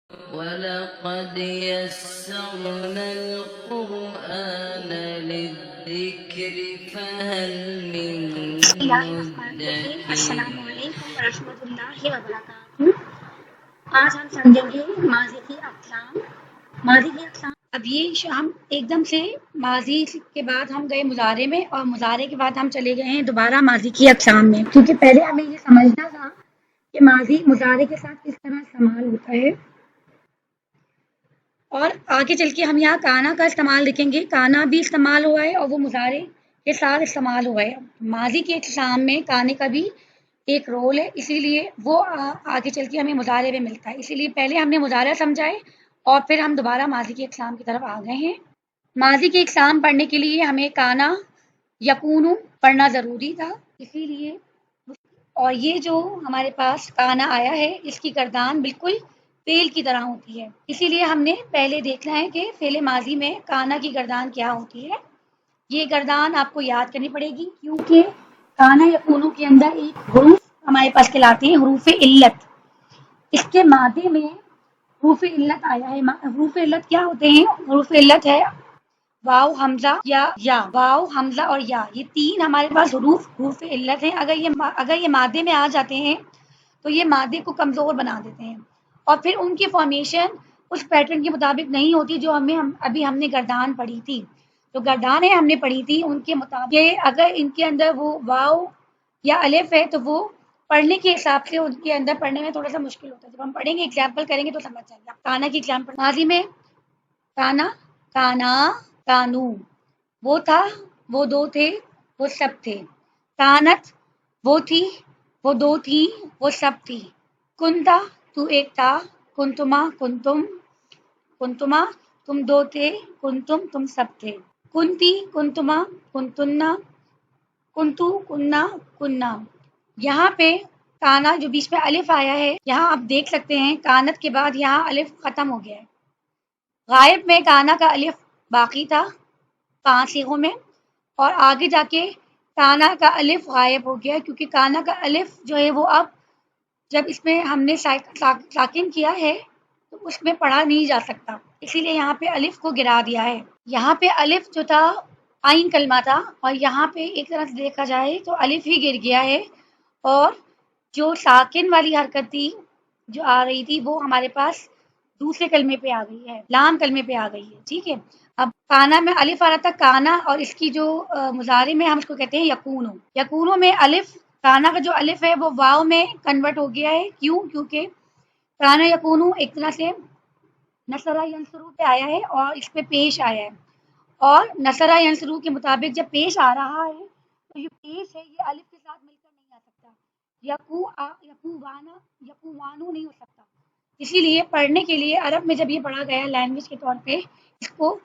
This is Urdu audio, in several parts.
وَلَقَدْ يَسَّرْنَا الْقُرْآنَ لِلذِّكْرِ فَهَلْ مِن بسم اللہ الرحمن الرحیم۔ السلام مُدَّكِرٍ علیکم ورحمۃ اللہ وبرکاتہ۔ آج ہم سمجھیں گے ماضی کی اقسام۔ ماضی کی اقسام، اب یہ ہم ایک دم سے ماضی کے بعد ہم گئے مضارع میں، اور مضارع کے بعد ہم چلے گئے ہیں دوبارہ ماضی کی اقسام میں، کیونکہ پہلے ہمیں یہ سمجھنا تھا کہ ماضی مضارع کے ساتھ کس طرح استعمال ہوتا ہے، اور آگے چل کے ہم یہاں کانا کا استعمال دیکھیں گے۔ کانا بھی استعمال ہوا ہے اور وہ مضارع کے ساتھ استعمال ہوا ہے۔ ماضی کے اقسام میں کانے کا بھی ایک رول ہے، اسی لیے وہ آگے چل کے ہمیں مضارع میں ملتا ہے۔ اسی لیے پہلے ہم نے مضارع سمجھا ہے اور پھر ہم دوبارہ ماضی کے اقسام کی طرف آ گئے ہیں۔ ماضی کے اقسام پڑھنے کے لیے ہمیں کانا یکونو پڑھنا ضروری تھا، اسی لیے، اور یہ جو ہمارے پاس کانا آیا ہے اس کی گردان بالکل فعل کی طرح ہوتی ہے، اسی لیے ہم نے پہلے دیکھنا ہے کہ فعل ماضی میں کانا کی گردان کیا ہوتی ہے۔ یہ گردان آپ کو یاد کرنی پڑے گی، کیونکہ کانا یکونو کے اندر ایک حروف ہمارے پاس کہلاتے ہیں حروف علت۔ اس کے ماضی میں حروف علت آیا ہے۔ حروف علت کیا ہوتے ہیں؟ حروف علت ہے واو، حمزہ یا واو، حمزہ اور یا، یہ تین ہمارے پاس حروف علت ہیں۔ اگر یہ مادے میں آ جاتے ہیں تو یہ مادے کو کمزور بنا دیتے ہیں، اور پھر ان کی فارمیشن اس پیٹرن کے مطابق نہیں ہوتی جو ابھی ہم نے گردان پڑھی تھی۔ جو گردانیں ہم نے پڑھی تھی ان کے مطابق اگر ان کے اندر وہ واو یا الف ہے تو وہ پڑھنے کے حساب سے ان کے اندر پڑھنے میں تھوڑا سا مشکل ہوتا ہے۔ جب ہم پڑھیں گے، ایگزامپل کریں گے تو سمجھ جائیں گے۔ کانا کی ایگزامپل، ماضی میں کانا، کانا، کانو، وہ تھا، وہ دو تھے، وہ سب تھے۔ کانت، وہ تھی، وہ دو تھی، وہ سب تھی۔ کنتا، تو ایک تھا۔ کنتما، کنتم، کنتما، تم دو تھے۔ کنتم، تم سب تھے۔ کنتی، کنتما، کنتنا، کنتو، کننا، کننا۔ یہاں پہ کانا جو بیچ میں الف آیا ہے، یہاں آپ دیکھ سکتے ہیں کانت کے بعد یہاں الف ختم ہو گیا ہے۔ غائب میں کانا کا الف باقی تھا 5 صیغوں میں، اور آگے جا کے کانا کا الف غائب ہو گیا، کیونکہ کانا کا الف جو ہے وہ اب جب اس میں ہم نے ساکن کیا ہے تو اس میں پڑھا نہیں جا سکتا، اسی لیے یہاں پہ الف کو گرا دیا ہے۔ یہاں پہ الف جو تھا آئین کلمہ تھا، اور یہاں پہ ایک طرح سے دیکھا جائے تو الف ہی گر گیا ہے، اور جو ساکن والی حرکت تھی جو آ رہی تھی وہ ہمارے پاس دوسرے کلمے پہ آ گئی ہے، لام کلمے پہ آ گئی ہے۔ ٹھیک ہے، اب کانا میں الف آ رہا تھا، کانا، اور اس کی جو مضارع میں ہم اس کو کہتے ہیں یکونو۔ یکونو میں الف، کانا کا جو الف ہے وہ واو میں کنورٹ ہو گیا ہے۔ کیوں؟ کیونکہ کانا یکونو ایک طرح سے نصرہ ینصرو پہ آیا ہے اور اس پہ پیش آیا ہے، اور نصرہ ینصرو کے مطابق جب پیش آ رہا ہے تو یہ پیش ہے، یہ الف کے ساتھ مل کر نہیں آ سکتا، یکو وانو نہیں ہو سکتا۔ اسی لیے پڑھنے کے لیے عرب میں جب یہ پڑھا گیا لینگویج کے طور پہ، اس کو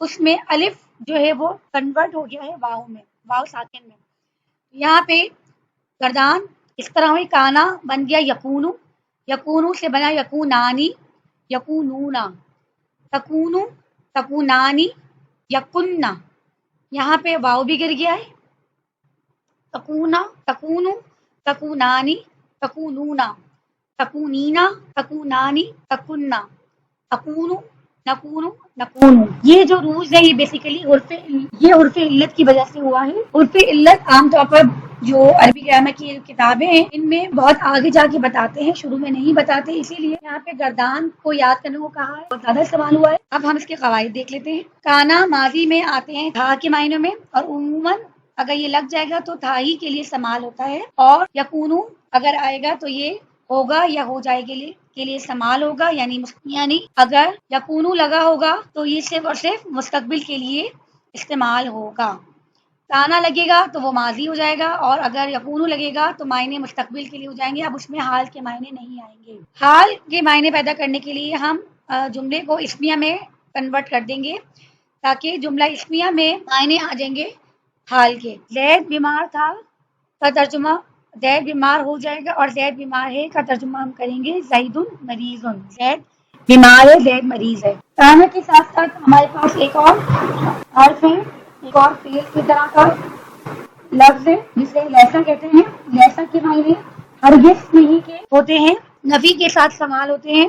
اس میں الف جو ہے وہ کنورٹ ہو گیا ہے واو میں، واو ساکن میں۔ یہاں پہ گردان اس طرح ہوئی، کانا بن گیا یکونو، یکونو سے بنا یکونانی، یکونونا، تکونو، تکونانی، یکننا۔ یہاں پہ واو بھی گر گیا ہے، تکونا، تکونو، تکونانی، تکونونا، تکونینا، تکونانی، تکننا، اکونو، نکونو، نکونو۔ یہ جو روز ہے یہ بیسیکلی حرف علت کی وجہ سے ہوا ہے۔ حرف علت عام طور پر جو عربی گرامر کی کتابیں ہیں ان میں بہت آگے جا کے بتاتے ہیں، شروع میں نہیں بتاتے، اسی لیے یہاں پہ گردان کو یاد کرنے کو کہا ہے، بہت زیادہ استعمال ہوا ہے۔ اب ہم اس کے قواعد دیکھ لیتے ہیں۔ کانا ماضی میں آتے ہیں تھا کے معنی میں، اور عموماً اگر یہ لگ جائے گا تو تھا ہی کے لیے استعمال ہوتا ہے، اور یکونو اگر آئے گا تو یہ ہوگا یا ہو جائے گا کے لیے استعمال ہوگا، یعنی اگر یکونو لگا ہوگا تو یہ صرف اور صرف مستقبل کے لیے استعمال ہوگا۔ کانا لگے گا تو وہ ماضی ہو جائے گا، اور اگر یکونو لگے گا تو معنی مستقبل کے لیے ہو جائیں گے، اب اس میں حال کے معنی نہیں آئیں گے۔ حال کے معنی پیدا کرنے کے لیے ہم جملے کو اسمیہ میں کنورٹ کر دیں گے، تاکہ جملہ اسمیہ میں معنی آ جائیں گے حال کے۔ زید بیمار تھا کا ترجمہ زید بیمار ہو جائے گا، اور زید بیمار ہے کا ترجمہ ہم کریں گے زید مریض۔ زید بیمار ہے، زید مریض ہے۔ کانا کے ساتھ ساتھ ہمارے پاس ایک اور حرف ہے، ایک اور فعل کی طرح کا لفظ ہے جسے لیسا کہتے ہیں۔ لیسا کے معنی ہرگز نہیں کے ہوتے ہیں، نفی کے ساتھ استعمال ہوتے ہیں۔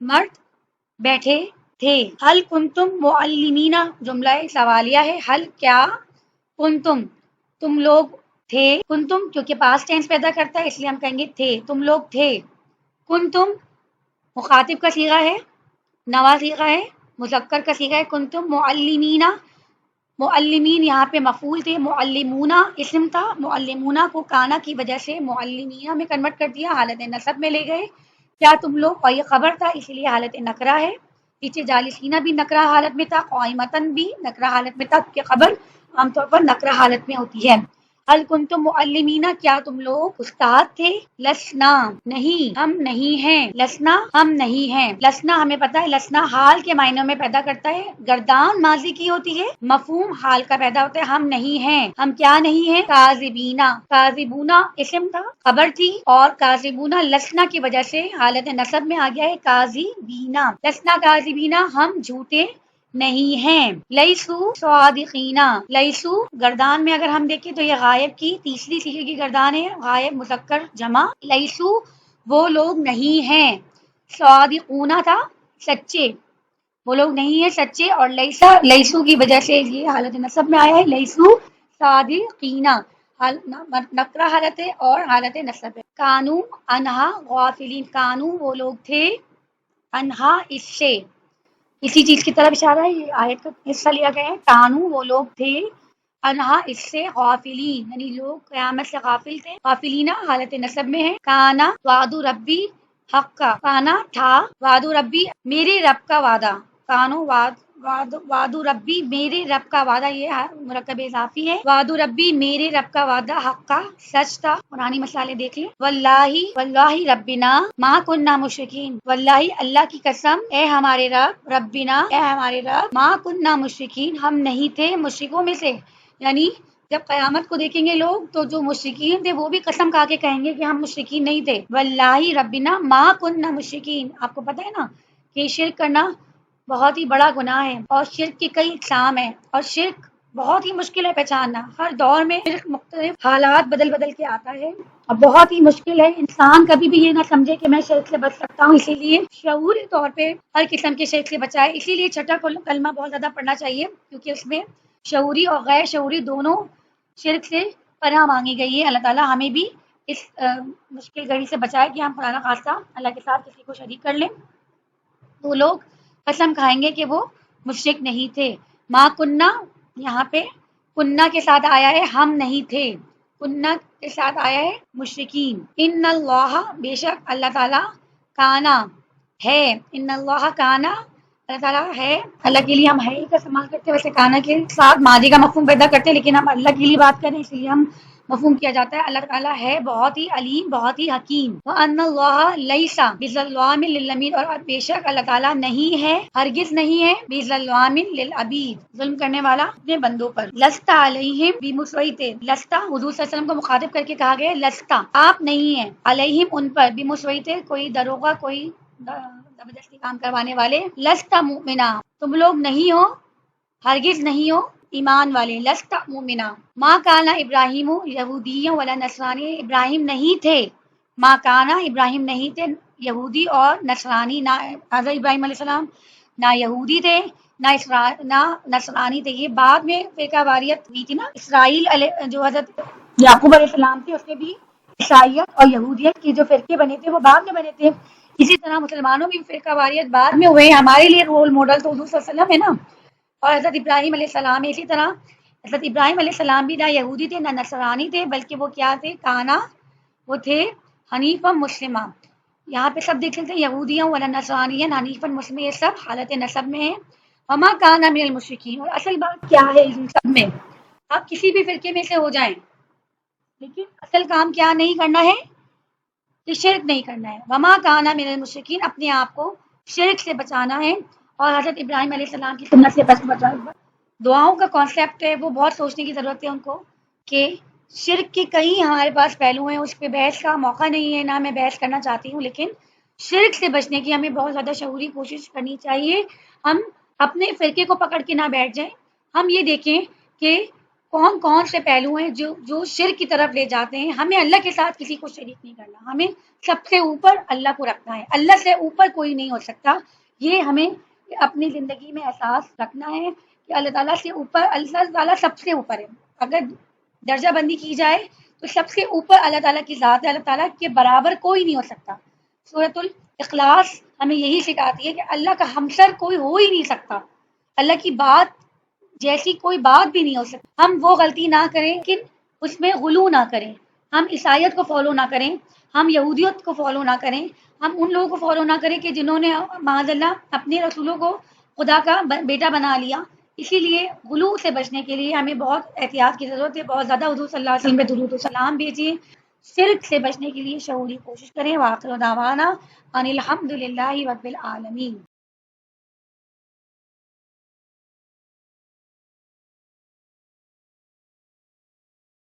مرد بیٹھے تھے. حل کنتم معلمینا جملہ سوالیہ ہے. حل کیا کنتم تم لوگ تھے. کنتم کیونکہ پاسٹ ٹینس پیدا کرتا ہے اس لیے ہم کہیں گے تھے، تم لوگ تھے. کنتم مخاطب کا صیغہ ہے، نوا صیغہ ہے، مذکر کا صیغہ ہے. کنتم معلمینا، معلمین یہاں پہ مفعول تھے، معلمونا اسم تھا. معلمونا کو کانا کی وجہ سے معلمینا میں کنورٹ کر دیا، حالت نصب میں لے گئے. کیا تم لوگ، اور یہ خبر تھا اس لیے حالت نکرہ ہے. پیچھے جالسینہ بھی نکرہ حالت میں تھا، قائمتن بھی نکرہ حالت میں تھا، کہ خبر عام طور پر نکرہ حالت میں ہوتی ہے. حل کنتم معلمینا کیا تم لوگ استاد تھے. لسنا نہیں، ہم نہیں ہیں. لسنا ہم نہیں ہیں. لسنا ہمیں پتا ہے لسنا حال کے معنوں میں پیدا کرتا ہے، گردان ماضی کی ہوتی ہے، مفہوم حال کا پیدا ہوتا ہے. ہم نہیں ہیں، ہم کیا نہیں ہیں. کاذبینا، کاذبونا اسم تھا، خبر تھی، اور کاذبونا لسنا کی وجہ سے حالت نصب میں آ گیا ہے. کاذبینا، لسنا کاذبینا ہم جھوٹے نہیں ہیں. لیسو صادقینا، لیسو گردان میں اگر ہم دیکھیں تو یہ غائب کی تیسری صیغے کی گردان ہے، غائب مذکر جمع. لیسو وہ لوگ نہیں ہیں. صادقونا تھا سچے، وہ لوگ نہیں ہیں سچے. اور لیسا لیسو کی وجہ سے یہ حالت نصب میں آیا ہے. لیسو صادقینا نکرہ حالت ہے اور حالت نصب ہے. کانو انہا غافلین، کانو وہ لوگ تھے، انہا اس سے، اسی چیز کی طرف اشارہ ہے، یہ آیت کا حصہ لیا گیا ہے. کانو وہ لوگ تھے، انہا اس سے، غافلین یعنی لوگ قیامت سے غافل تھے. غافلینا حالت نصب میں ہے. کانا وعد ربی حقا، کانا تھا، وعد ربی میرے رب کا وعدہ. کانو وعد ربی میرے رب کا وعدہ، یہ مرکب اضافی ہے. وعد ربی میرے رب کا وعدہ حقا سچ تھا. قرآنی مسالے دیکھ لیں. واللہ ربنا ما کننا مشرکین، واللہ اللہ کی قسم، اے ہمارے رب، ربنا اے ہمارے رب، ما کننا مشرکین ہم نہیں تھے مشرکوں میں سے. یعنی جب قیامت کو دیکھیں گے لوگ تو جو مشرکین تھے وہ بھی قسم کھا کے کہیں گے کہ ہم مشرکین نہیں تھے. واللہ ربنا ما کننا مشرکین. آپ کو پتہ ہے نا کہ شرک کرنا بہت ہی بڑا گناہ ہے، اور شرک کی کئی اقسام ہیں، اور شرک بہت ہی مشکل ہے پہچاننا. ہر دور میں شرک مختلف حالات بدل بدل کے آتا ہے، اور بہت ہی مشکل ہے. انسان کبھی بھی یہ نہ سمجھے کہ میں شرک سے بچ سکتا ہوں، اسی لیے شعوری طور پہ ہر قسم کے شرک سے بچائے. اسی لیے چھٹا کلمہ بہت زیادہ پڑھنا چاہیے، کیونکہ اس میں شعوری اور غیر شعوری دونوں شرک سے پناہ مانگی گئی ہے. اللہ تعالیٰ ہمیں بھی اس مشکل گھڑی سے بچائے کہ ہم خدا نخواستہ اللہ کے ساتھ کسی کو شریک کر لیں. وہ لوگ قسم کھائیں گے کہ وہ مشرک نہیں تھے. ما کننا یہاں پہ کننا کے ساتھ آیا ہے، ہم نہیں تھے. کننا کے ساتھ آیا ہے مشرکین. ان اللہ بے شک اللہ تعالیٰ، کانا ہے، ان اللہ کانا اللہ تعالیٰ ہے. اللہ کے لیے ہم ہے کا استعمال کرتے ہیں، ویسے کانا کے ساتھ ماضی کا مفہوم پیدا کرتے ہیں، لیکن ہم اللہ کے لیے بات کریں اس لیے ہم مفہوم کیا جاتا ہے. اللہ تعالیٰ ہے بہت ہی علیم، بہت ہی حکیم. وَأَنَّ اللَّهَ لَيْسَ بِظَلَّامٍ لِّلْعَبِيدِ اور بے شک اللہ تعالیٰ نہیں ہے، ہرگز نہیں ہے، بِظَلَّامٍ لِّلْعَبِيدِ ظلم کرنے والا اپنے بندوں پر. لَسْتَ عَلَيْهِمْ بِمُصَيْطِرٍ، لَسْتَ حضور صلی اللہ علیہ وسلم کو مخاطب کر کے کہا گیا لَسْتَ آپ نہیں ہیں، علیہم ان پر، بِمُصَيْطِرٍ کوئی دروغہ، کوئی زبردستی کام کروانے والے. لَسْتَ مُؤْمِنًا تم لوگ نہیں ہو، ہرگز نہیں ہو ایمان والے. لَسْتَ مُؤْمِنًا ما کانا ابراہیم یہودیًا ولا نصرانی، ابراہیم نہیں تھے، ما کانا ابراہیم نہیں تھے یہودی اور نصرانی، نہ حضرت ابراہیم علیہ السلام نہ یہودی تھے نہ نصرانی تھے. یہ بعد میں فرقہ واریت ہوئی تھی نا. اسرائیل جو حضرت یعقوب علیہ السلام تھے اس کے بھی عیسائیت اور یہودیت کے جو فرقے بنے تھے وہ بعد میں بنے تھے. اسی طرح مسلمانوں بھی فرقہ واریت بعد میں ہوئے. ہمارے لیے رول ماڈل تو حضور صلی اللہ علیہ وسلم ہے نا، اور حضرت ابراہیم علیہ السلام. اسی طرح حضرت ابراہیم علیہ السلام بھی نہ یہودی تھے نہ نصرانی تھے، بلکہ وہ کیا تھے، کانا وہ تھے حنیفا مسلمہ. یہاں پہ سب دیکھ لیتے ہیں یہودیاں ولا نصرانیاں، حنیفا مسلم، یہ سب حالت نسب میں ہیں. وما کانا من المشرکین. اور اصل بات کیا ہے ان سب میں، آپ کسی بھی فرقے میں سے ہو جائیں لیکن اصل کام کیا نہیں کرنا ہے کہ شرک نہیں کرنا ہے. وما کانا من المشرکین اپنے آپ کو شرک سے بچانا ہے، اور حضرت ابراہیم علیہ السلام کی سنت سے بچانا. دعاؤں کا کانسیپٹ ہے وہ بہت سوچنے کی ضرورت ہے ان کو، کہ شرک کے کئی ہمارے پاس پہلو ہیں، اس پہ بحث کا موقع نہیں ہے، نہ میں بحث کرنا چاہتی ہوں، لیکن شرک سے بچنے کی ہمیں بہت زیادہ شعوری کوشش کرنی چاہیے. ہم اپنے فرقے کو پکڑ کے نہ بیٹھ جائیں. ہم یہ دیکھیں کہ کون کون سے پہلو ہیں جو شرک کی طرف لے جاتے ہیں. ہمیں اللہ کے ساتھ کسی کو شریک نہیں کرنا، ہمیں سب سے اوپر اللہ کو رکھنا ہے، اللہ سے اوپر کوئی نہیں ہو سکتا. یہ ہمیں اپنی زندگی میں احساس رکھنا ہے کہ اللہ تعالیٰ سے اوپر، اللہ تعالیٰ سب سے اوپر ہے. اگر درجہ بندی کی جائے تو سب سے اوپر اللہ تعالیٰ کی ذات ہے، اللہ تعالیٰ کے برابر کوئی نہیں ہو سکتا. سورۃ الاخلاص ہمیں یہی سکھاتی ہے کہ اللہ کا ہمسر کوئی ہو ہی نہیں سکتا، اللہ کی بات جیسی کوئی بات بھی نہیں ہو سکتی. ہم وہ غلطی نہ کریں کہ اس میں غلو نہ کریں، ہم عیسائیت کو فالو نہ کریں، ہم یہودیت کو فالو نہ کریں، ہم ان لوگوں کو فالو نہ کریں کہ جنہوں نے معاذ اللہ اپنے رسولوں کو خدا کا بیٹا بنا لیا. اسی لیے غلو سے بچنے کے لیے ہمیں بہت احتیاط کی ضرورت ہے. بہت زیادہ حضور صلی اللہ علیہ وسلم پہ درود و سلام بھیجیے. شرک سے بچنے کے لیے شعوری کوشش کریں. وآخر دعوانا ان الحمد للہ رب العالمین.